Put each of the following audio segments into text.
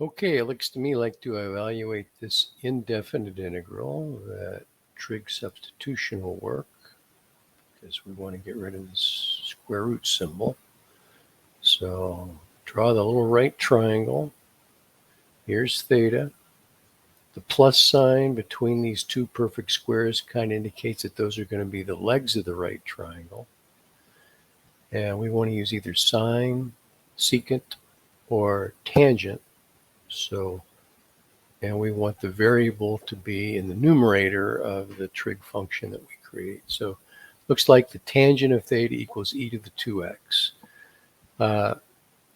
Okay, it looks to me like to evaluate this indefinite integral, that trig substitution will work because we want to get rid of this square root symbol. So draw the little right triangle. Here's theta. The plus sign between these two perfect squares kind of indicates that those are going to be the legs of the right triangle. And we want to use either sine, secant, or tangent. And we want the variable to be in the numerator of the trig function that we create. So looks like the tangent of theta equals e to the 2x.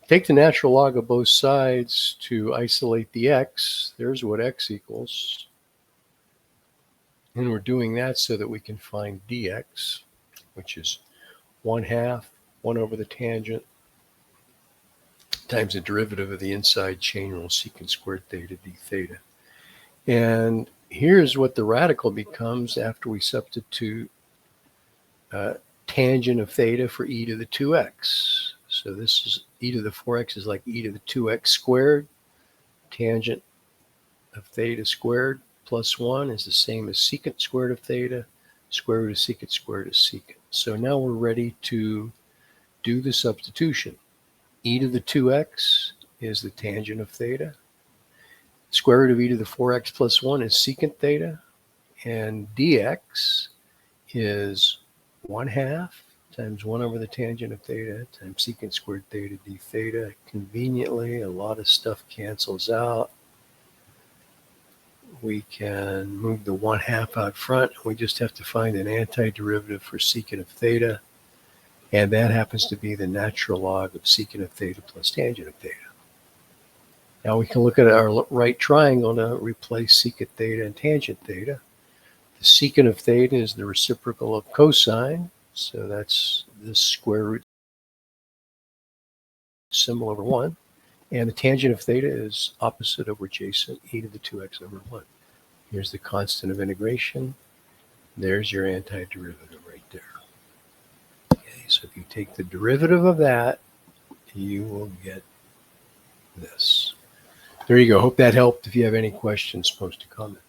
Take the natural log of both sides to isolate the x. There's what x equals. And we're doing that so that we can find dx, which is 1/2, 1 over the tangent, times the derivative of the inside chain rule secant squared theta d theta. And here's what the radical becomes after we substitute tangent of theta for e to the 2x. So this is e to the 4x is like e to the 2x squared. Tangent of theta squared plus 1 is the same as secant squared of theta. Square root of secant squared is secant. So now we're ready to do the substitution. E to the 2x is the tangent of theta. Square root of e to the 4x plus 1 is secant theta. And dx is 1/2 times 1 over the tangent of theta times secant squared theta d theta. Conveniently, a lot of stuff cancels out. We can move the 1/2 out front. We just have to find an antiderivative for secant of theta. And that happens to be the natural log of secant of theta plus tangent of theta. Now we can look at our right triangle to replace secant theta and tangent theta. The secant of theta is the reciprocal of cosine. So that's this square root symbol over 1. And the tangent of theta is opposite over adjacent, e to the 2x over 1. Here's the constant of integration. There's your antiderivative right there. Okay, so if you take the derivative of that, you will get this. There you go. Hope that helped. If you have any questions, post a comment.